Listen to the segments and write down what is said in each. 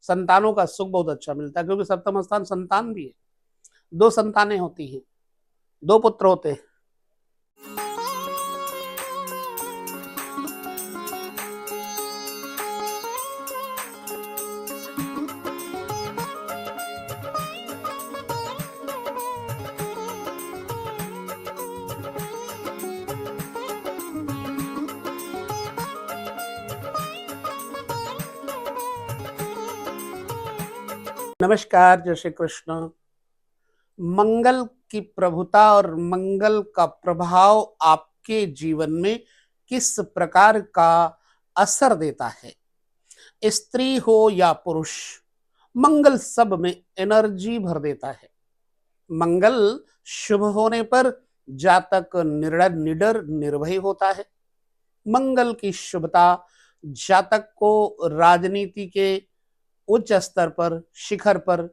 संतानों का सुख बहुत अच्छा मिलता है, क्योंकि सप्तम स्थान संतान भी है। 2 संतानें होती हैं, 2 पुत्र होते हैं। नमस्कार, जय श्री कृष्ण। मंगल की प्रभुता और मंगल का प्रभाव आपके जीवन में किस प्रकार का असर देता है, स्त्री हो या पुरुष, मंगल सब में एनर्जी भर देता है। मंगल शुभ होने पर जातक निडर निर्भय होता है। मंगल की शुभता जातक को राजनीति के उच्च स्तर पर, शिखर पर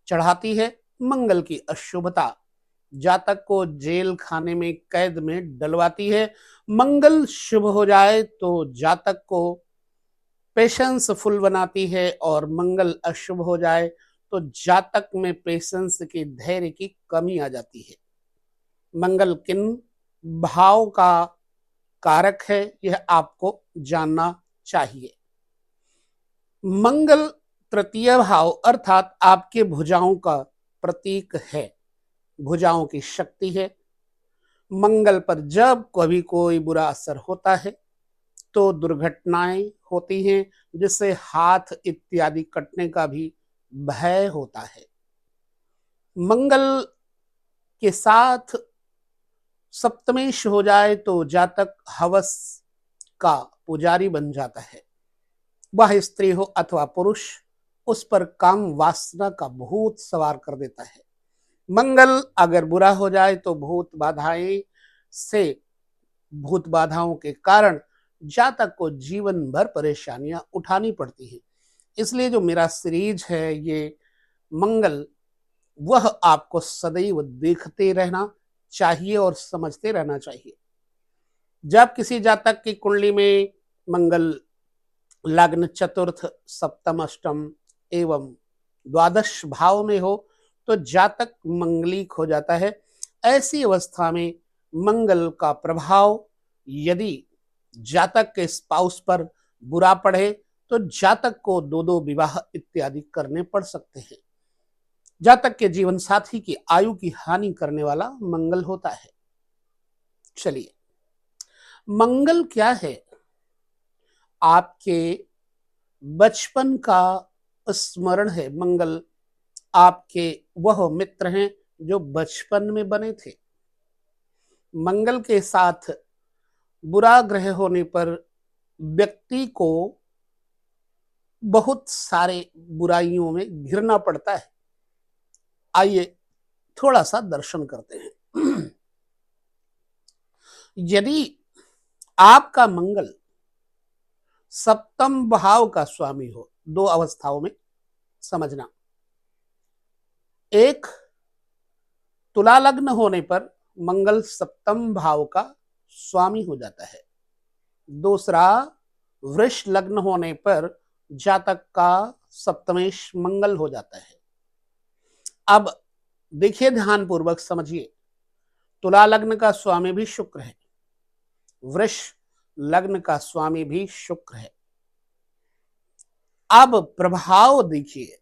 चढ़ाती है। मंगल की अशुभता जातक को जेल खाने में, कैद में डलवाती है। मंगल शुभ हो जाए तो जातक को पेशेंस फुल बनाती है, और मंगल अशुभ हो जाए तो जातक में पेशेंस की, धैर्य की कमी आ जाती है। मंगल किन भाव का कारक है, यह आपको जानना चाहिए। मंगल तृतीय भाव अर्थात आपके भुजाओं का प्रतीक है, भुजाओं की शक्ति है। मंगल पर जब कभी कोई बुरा असर होता है तो दुर्घटनाएं होती हैं, जिससे हाथ इत्यादि कटने का भी भय होता है। मंगल के साथ सप्तमेश हो जाए तो जातक हवस का पुजारी बन जाता है। वह स्त्री हो अथवा पुरुष, उस पर काम वासना का भूत सवार कर देता है। मंगल अगर बुरा हो जाए तो भूत बाधाओं के कारण जातक को जीवन भर परेशानियां उठानी पड़ती हैं। इसलिए जो मेरा सीरीज है ये मंगल, वह आपको सदैव देखते रहना चाहिए और समझते रहना चाहिए। जब किसी जातक की कुंडली में मंगल लग्न, चतुर्थ, सप्तम, अष्टम एवं द्वादश भाव में हो तो जातक मंगलिक हो जाता है। ऐसी अवस्था में मंगल का प्रभाव यदि जातक के स्पाउस पर बुरा पड़े तो जातक को 2-2 विवाह इत्यादि करने पड़ सकते हैं। जातक के जीवन साथी की आयु की हानि करने वाला मंगल होता है। चलिए, मंगल क्या है? आपके बचपन का स्मरण है। मंगल आपके वह मित्र हैं जो बचपन में बने थे। मंगल के साथ बुरा ग्रह होने पर व्यक्ति को बहुत सारे बुराइयों में घिरना पड़ता है। आइए थोड़ा सा दर्शन करते हैं। यदि आपका मंगल सप्तम भाव का स्वामी हो, 2 अवस्थाओं में समझना। एक, तुला लग्न होने पर मंगल सप्तम भाव का स्वामी हो जाता है। दूसरा, वृष लग्न होने पर जातक का सप्तमेश मंगल हो जाता है। अब देखिए, ध्यान पूर्वक समझिए। तुला लग्न का स्वामी भी शुक्र है, वृष लग्न का स्वामी भी शुक्र है। अब प्रभाव देखिए,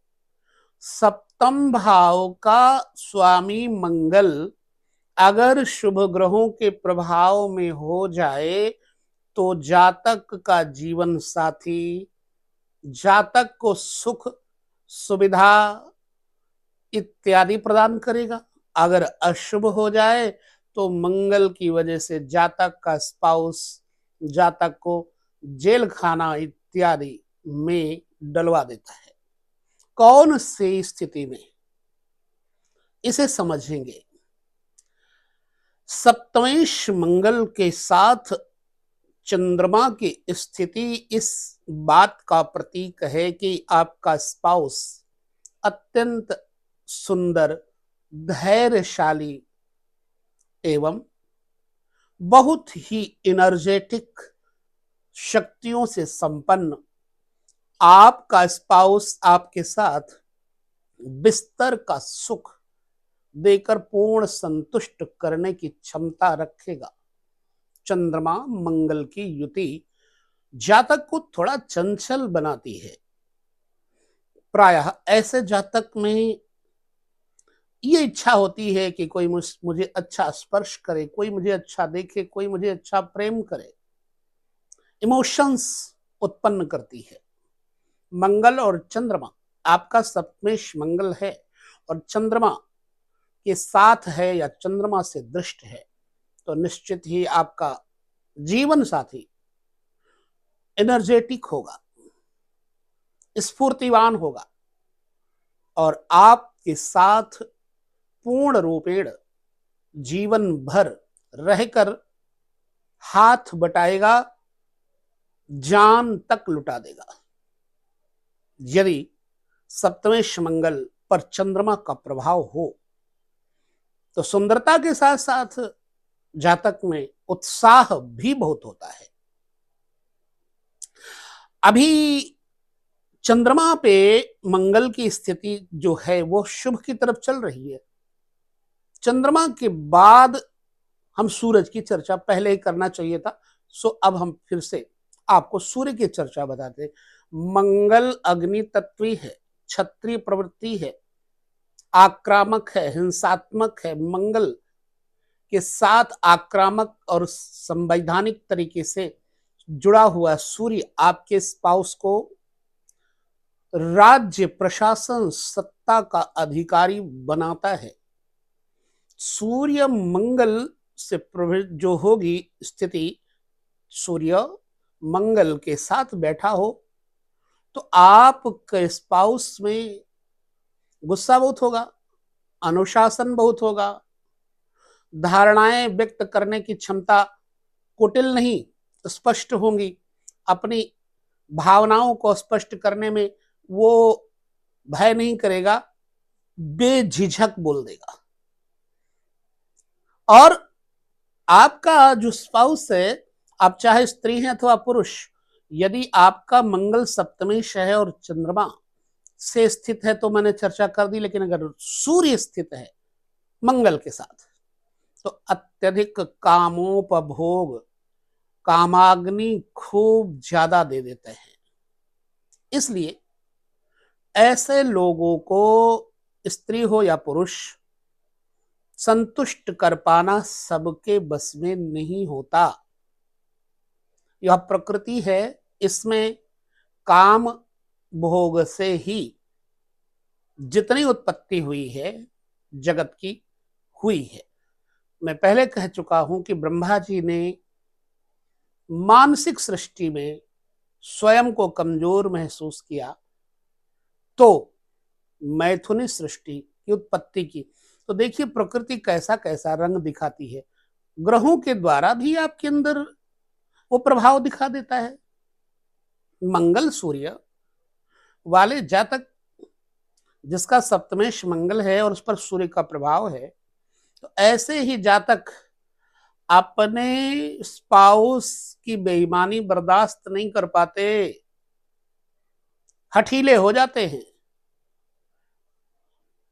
सप्तम भाव का स्वामी मंगल अगर शुभ ग्रहों के प्रभाव में हो जाए तो जातक का जीवन साथी जातक को सुख, सुविधा इत्यादि प्रदान करेगा। अगर अशुभ हो जाए तो मंगल की वजह से जातक का स्पाउस जातक को जेल खाना इत्यादि में डलवा देता है। कौन सी स्थिति में, इसे समझेंगे। सप्तमेश मंगल के साथ चंद्रमा की स्थिति इस बात का प्रतीक है कि आपका स्पाउस अत्यंत सुंदर, धैर्यशाली एवं बहुत ही एनर्जेटिक शक्तियों से संपन्न, आपका स्पाउस आपके साथ बिस्तर का सुख देकर पूर्ण संतुष्ट करने की क्षमता रखेगा। चंद्रमा मंगल की युति जातक को थोड़ा चंचल बनाती है। प्रायः ऐसे जातक में ये इच्छा होती है कि कोई मुझे अच्छा स्पर्श करे, कोई मुझे अच्छा देखे, कोई मुझे अच्छा प्रेम करे। इमोशंस उत्पन्न करती है। मंगल और चंद्रमा, आपका सप्तमेश मंगल है और चंद्रमा के साथ है या चंद्रमा से दृष्ट है, तो निश्चित ही आपका जीवन साथी एनर्जेटिक होगा, स्फूर्तिवान होगा और आपके साथ पूर्ण रूपेण जीवन भर रहकर हाथ बटाएगा, जान तक लुटा देगा। यदि सप्तमेश मंगल पर चंद्रमा का प्रभाव हो तो सुंदरता के साथ साथ जातक में उत्साह भी बहुत होता है। अभी चंद्रमा पे मंगल की स्थिति जो है वो शुभ की तरफ चल रही है। चंद्रमा के बाद हम सूरज की चर्चा पहले ही करना चाहिए था, सो अब हम फिर से आपको सूर्य की चर्चा बताते। मंगल अग्नि तत्वी है, क्षत्रिय प्रवृत्ति है, आक्रामक है, हिंसात्मक है। मंगल के साथ आक्रामक और संवैधानिक तरीके से जुड़ा हुआ सूर्य आपके स्पाउस को राज्य प्रशासन सत्ता का अधिकारी बनाता है। सूर्य मंगल से प्रभावित जो होगी स्थिति, सूर्य मंगल के साथ बैठा हो तो आपके स्पाउस में गुस्सा बहुत होगा, अनुशासन बहुत होगा, धारणाएं व्यक्त करने की क्षमता कुटिल नहीं स्पष्ट होंगी, अपनी भावनाओं को स्पष्ट करने में वो भय नहीं करेगा, बेझिझक बोल देगा। और आपका जो स्पाउस है, आप चाहे स्त्री हैं अथवा पुरुष, यदि आपका मंगल सप्तमेश है और चंद्रमा से स्थित है तो मैंने चर्चा कर दी, लेकिन अगर सूर्य स्थित है मंगल के साथ तो अत्यधिक कामोपभोग, कामाग्नि खूब ज्यादा दे देते हैं। इसलिए ऐसे लोगों को, स्त्री हो या पुरुष, संतुष्ट कर पाना सबके बस में नहीं होता। यह प्रकृति है, इसमें काम भोग से ही जितनी उत्पत्ति हुई है जगत की हुई है। मैं पहले कह चुका हूं कि ब्रह्मा जी ने मानसिक सृष्टि में स्वयं को कमजोर महसूस किया तो मैथुनी सृष्टि की उत्पत्ति की। तो देखिए प्रकृति कैसा कैसा रंग दिखाती है, ग्रहों के द्वारा भी आपके अंदर वो प्रभाव दिखा देता है। मंगल सूर्य वाले जातक जिसका सप्तमेश मंगल है और उस पर सूर्य का प्रभाव है, तो ऐसे ही जातक अपने स्पाउस की बेईमानी बर्दाश्त नहीं कर पाते, हठीले हो जाते हैं,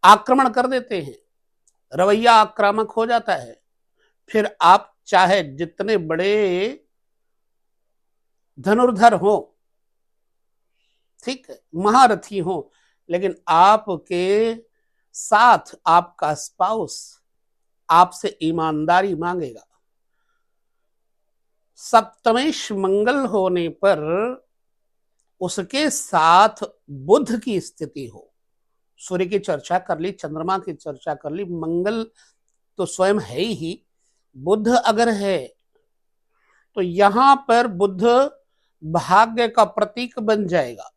आक्रमण कर देते हैं, रवैया आक्रामक हो जाता है। फिर आप चाहे जितने बड़े धनुर्धर हो, ठीक है, महारथी हो, लेकिन आपके साथ आपका स्पाउस आपसे ईमानदारी मांगेगा। सप्तमेश मंगल होने पर उसके साथ बुध की स्थिति हो, सूर्य की चर्चा कर ली, चंद्रमा की चर्चा कर ली, मंगल तो स्वयं है ही, बुध अगर है तो यहां पर बुध भाग्य का प्रतीक बन जाएगा।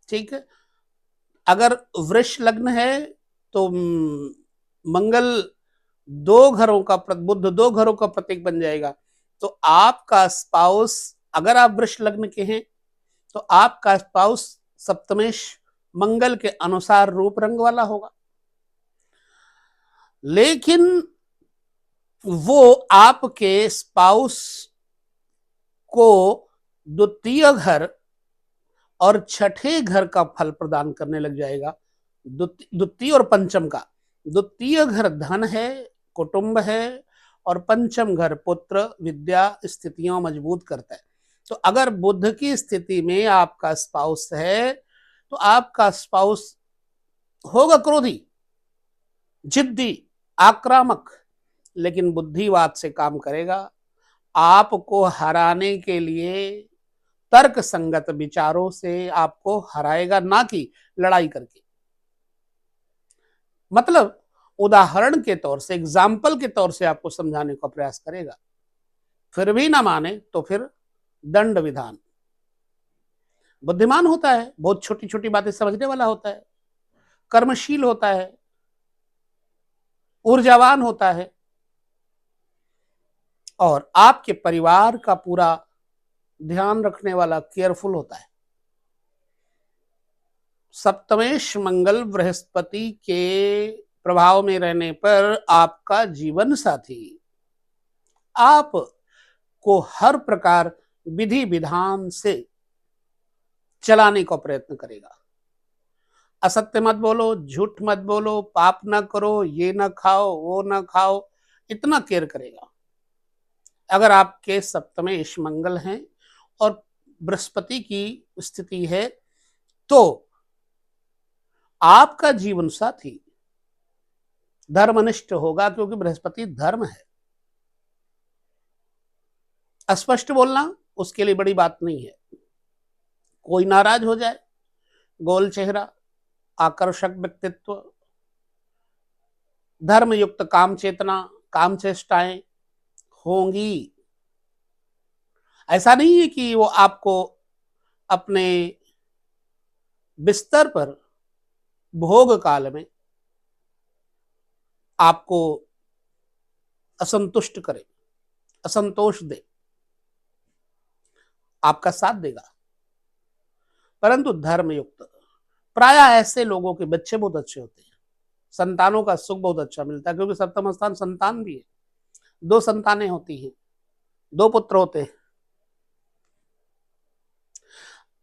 ठीक है, अगर वृष लग्न है तो मंगल बुध दो घरों का प्रतीक बन जाएगा। तो आपका स्पाउस, अगर आप वृष लग्न के हैं तो आपका स्पाउस सप्तमेश मंगल के अनुसार रूप रंग वाला होगा, लेकिन वो आपके स्पाउस को द्वितीय घर और छठे घर का फल प्रदान करने लग जाएगा। द्वितीय और पंचम का। द्वितीय घर धन है, कुटुंब है, और पंचम घर पुत्र विद्या स्थितियां मजबूत करता है। तो अगर बुध की स्थिति में आपका स्पाउस है तो आपका स्पाउस होगा क्रोधी, जिद्दी, आक्रामक, लेकिन बुद्धिवाद से काम करेगा। आपको हराने के लिए तर्क संगत विचारों से आपको हराएगा, ना कि लड़ाई करके। मतलब उदाहरण के तौर से, एग्जाम्पल के तौर से आपको समझाने का प्रयास करेगा। फिर भी ना माने तो फिर दंड विधान। बुद्धिमान होता है, बहुत छोटी छोटी बातें समझने वाला होता है, कर्मशील होता है, ऊर्जावान होता है, और आपके परिवार का पूरा ध्यान रखने वाला, केयरफुल होता है। सप्तमेश मंगल बृहस्पति के प्रभाव में रहने पर आपका जीवन साथी आपको हर प्रकार विधि विधान से चलाने का प्रयत्न करेगा। असत्य मत बोलो, झूठ मत बोलो, पाप ना करो, ये ना खाओ, वो ना खाओ, इतना केयर करेगा। अगर आपके सप्तमेश मंगल हैं और बृहस्पति की स्थिति है तो आपका जीवन साथी धर्मनिष्ठ होगा, क्योंकि बृहस्पति धर्म है। अस्पष्ट बोलना उसके लिए बड़ी बात नहीं है। कोई नाराज हो जाए, गोल चेहरा, आकर्षक व्यक्तित्व, धर्मयुक्त काम चेतना, काम चेष्टाएं होंगी। ऐसा नहीं है कि वो आपको अपने बिस्तर पर भोग काल में आपको असंतुष्ट करे, असंतोष दे, आपका साथ देगा, परंतु धर्मयुक्त। प्राय ऐसे लोगों के बच्चे बहुत अच्छे होते हैं, संतानों का सुख बहुत अच्छा मिलता है, क्योंकि सप्तम स्थान संतान भी है। 2 संतानें होती हैं, 2 पुत्र होते हैं।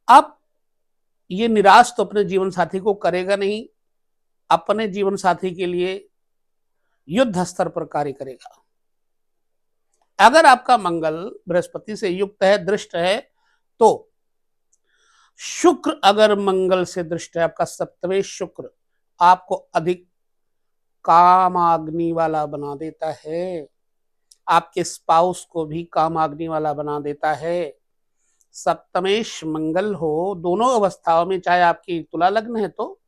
अब ये निराश तो अपने जीवन साथी को करेगा नहीं, अपने जीवन साथी के लिए युद्ध स्तर पर कार्य करेगा। अगर आपका मंगल बृहस्पति से युक्त है, दृष्ट है, तो शुक्र अगर मंगल से दृष्ट है, आपका सप्तमें शुक्र आपको अधिक कामाग्नि वाला बना देता है, आपके स्पाउस को भी कामाग्नि वाला बना देता है। सप्तमेश मंगल हो दोनों अवस्थाओं में, चाहे आपकी तुला लग्न है तो,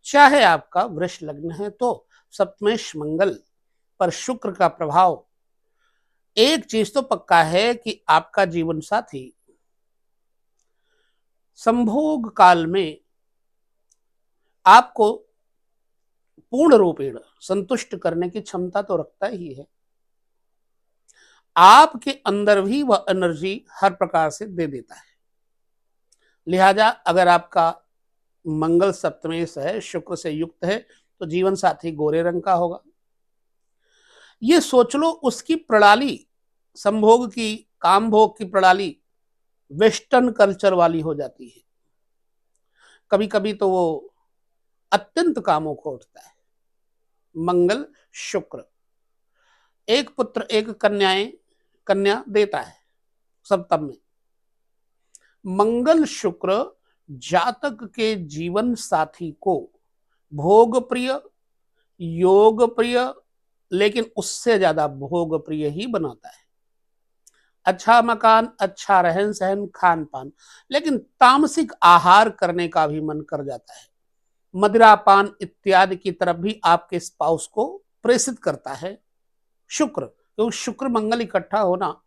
चाहे आपका वृष लग्न है तो, सप्तमेश मंगल पर शुक्र का प्रभाव, एक चीज तो पक्का है कि आपका जीवन साथी संभोग काल में आपको पूर्ण रूपेण संतुष्ट करने की क्षमता तो रखता ही है। आपके अंदर भी वह एनर्जी हर प्रकार से दे देता है। लिहाजा अगर आपका मंगल सप्तमेश है, शुक्र से युक्त है, तो जीवन साथी गोरे रंग का होगा। ये सोच लो, उसकी प्रणाली, संभोग की, काम भोग की प्रणाली वेस्टर्न कल्चर वाली हो जाती है। कभी कभी तो वो अत्यंत कामों को उठता है। मंगल शुक्र, एक पुत्र एक कन्या देता है सप्तम में। मंगल शुक्र जातक के जीवन साथी को भोग प्रिय, योग प्रिय, लेकिन उससे ज्यादा भोग प्रिय ही बनाता है। अच्छा मकान, अच्छा रहन सहन, खान पान, लेकिन तामसिक आहार करने का भी मन कर जाता है। मदिरापान इत्यादि की तरफ भी आपके स्पाउस को प्रेषित करता है शुक्र। क्योंकि शुक्र मंगल इकट्ठा होना,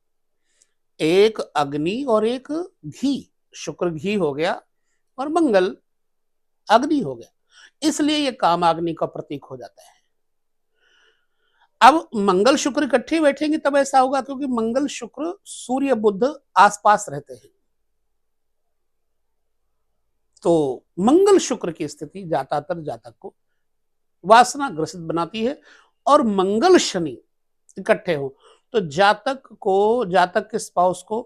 एक अग्नि और एक घी, शुक्र घी हो गया और मंगल अग्नि हो गया, इसलिए ये कामाग्नि का प्रतीक हो जाता है। अब मंगल शुक्र इकट्ठे बैठेंगे तब ऐसा होगा, क्योंकि मंगल शुक्र सूर्य बुध आसपास रहते हैं। तो मंगल शुक्र की स्थिति ज्यादातर जातक को वासना ग्रसित बनाती है। और मंगल शनि इकट्ठे हो तो जातक के स्पाउस को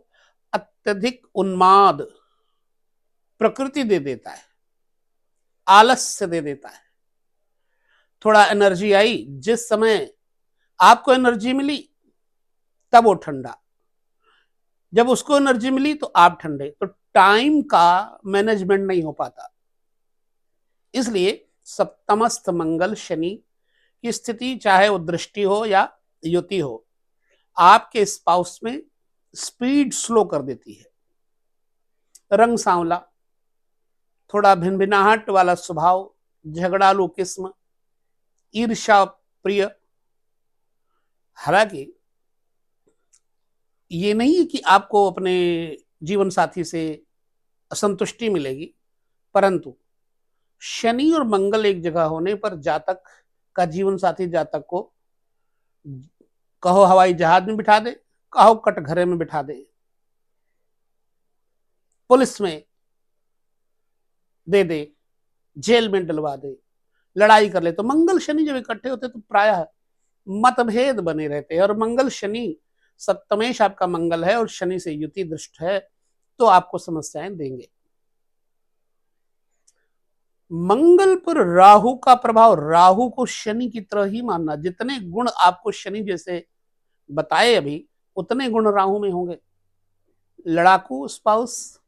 अत्यधिक उन्माद, प्रकृति दे देता है, आलस्य दे देता है। थोड़ा एनर्जी आई, जिस समय आपको एनर्जी मिली तब वो ठंडा, जब उसको एनर्जी मिली तो आप ठंडे। तो टाइम का मैनेजमेंट नहीं हो पाता। इसलिए सप्तमस्थ मंगल शनि की स्थिति, चाहे वो दृष्टि हो या युति हो, आपके स्पाउस में स्पीड स्लो कर देती है। रंग सांवला, थोड़ा भिनभिनाहट वाला स्वभाव, झगड़ालू किस्म, ईर्ष्या प्रिय। हालांकि ये नहीं है कि आपको अपने जीवन साथी से असंतुष्टि मिलेगी, परंतु शनि और मंगल एक जगह होने पर जातक का जीवन साथी जातक को कहो हवाई जहाज में बिठा दे, कहो कटघरे में बिठा दे, पुलिस में दे दे, जेल में डलवा दे, लड़ाई कर ले। तो मंगल शनि जब इकट्ठे होते तो प्रायः मतभेद बने रहते हैं। और मंगल शनि, सप्तमेश आपका मंगल है और शनि से युति दृष्ट है, तो आपको समस्याएं देंगे। मंगल पर राहु का प्रभाव, राहु को शनि की तरह ही मानना। जितने गुण आपको शनि जैसे बताए अभी, उतने गुण राहु में होंगे। लड़ाकू स्पाउस,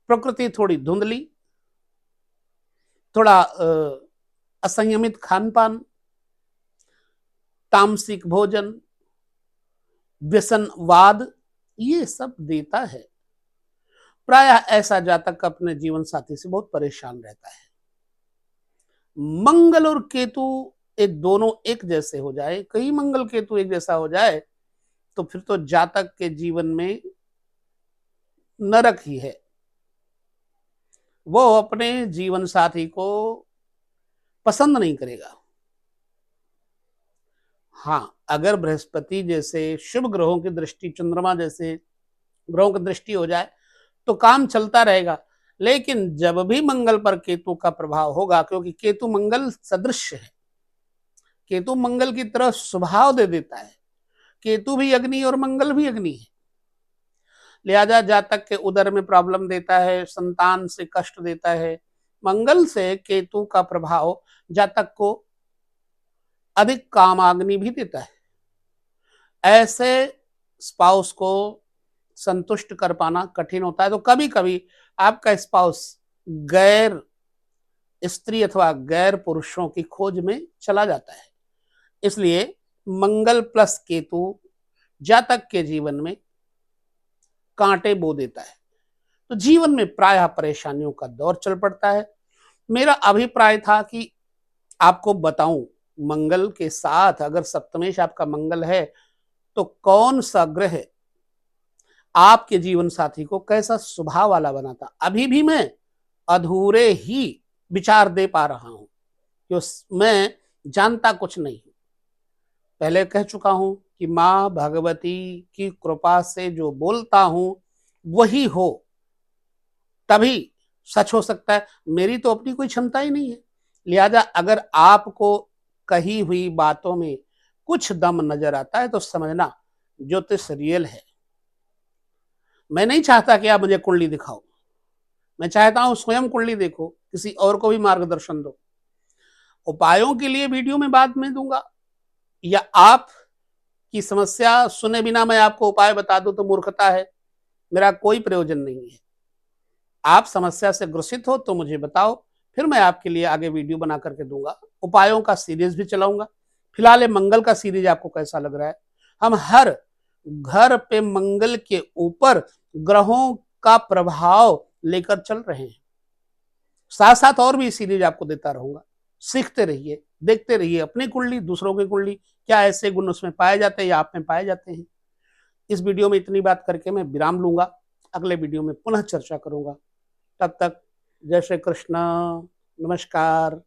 प्रकृति थोड़ी धुंधली, थोड़ा असंयमित खान पान, तामसिक भोजन, व्यसनवाद, ये सब देता है। प्रायः ऐसा जातक अपने जीवन साथी से बहुत परेशान रहता है। मंगल और केतु एक दोनों एक जैसे हो जाए, कहीं मंगल केतु एक जैसा हो जाए, तो फिर तो जातक के जीवन में नरक ही है। वो अपने जीवन साथी को पसंद नहीं करेगा। हाँ, अगर बृहस्पति जैसे शुभ ग्रहों की दृष्टि, चंद्रमा जैसे ग्रहों की दृष्टि हो जाए तो काम चलता रहेगा। लेकिन जब भी मंगल पर केतु का प्रभाव होगा, क्योंकि केतु मंगल सदृश है, केतु मंगल की तरह स्वभाव दे देता है। केतु भी अग्नि और मंगल भी अग्नि है, लिहाजा जातक के उदर में प्रॉब्लम देता है, संतान से कष्ट देता है। मंगल से केतु का प्रभाव जातक को अधिक कामाग्नि भी देता है। ऐसे स्पाउस को संतुष्ट कर पाना कठिन होता है। तो कभी कभी आपका स्पाउस गैर स्त्री अथवा गैर पुरुषों की खोज में चला जाता है। इसलिए मंगल प्लस केतु जातक के जीवन में कांटे बो देता है, तो जीवन में प्रायः परेशानियों का दौर चल पड़ता है। मेरा अभिप्राय था कि आपको बताऊं, मंगल के साथ अगर सप्तमेश आपका मंगल है तो कौन सा ग्रह आपके जीवन साथी को कैसा स्वभाव वाला बनाता। अभी भी मैं अधूरे ही विचार दे पा रहा हूं, क्योंकि मैं जानता कुछ नहीं। पहले कह चुका हूं कि मां भगवती की कृपा से जो बोलता हूं वही हो, तभी सच हो सकता है। मेरी तो अपनी कोई क्षमता ही नहीं है। लिहाजा अगर आपको कही हुई बातों में कुछ दम नजर आता है तो समझना ज्योतिष रियल है। मैं नहीं चाहता कि आप मुझे कुंडली दिखाओ, मैं चाहता हूं स्वयं कुंडली देखो, किसी और को भी मार्गदर्शन दो। उपायों के लिए वीडियो में बाद में दूंगा, या आप की समस्या सुने बिना मैं आपको उपाय बता दूं तो मूर्खता है, मेरा कोई प्रयोजन नहीं है। आप समस्या से ग्रसित हो तो मुझे बताओ, फिर मैं आपके लिए आगे वीडियो बना करके दूंगा। उपायों का सीरीज भी चलाऊंगा। फिलहाल ये मंगल का सीरीज आपको कैसा लग रहा है? हम हर घर पे मंगल के ऊपर ग्रहों का प्रभाव लेकर चल रहे हैं। साथ साथ और भी सीरीज आपको देता रहूंगा। सीखते रहिए, देखते रहिए अपनी कुंडली, दूसरों की कुंडली, क्या ऐसे गुण उसमें पाए जाते हैं या आप में पाए जाते हैं। इस वीडियो में इतनी बात करके मैं विराम लूंगा, अगले वीडियो में पुनः चर्चा करूंगा। तब तक जय श्री कृष्ण, नमस्कार।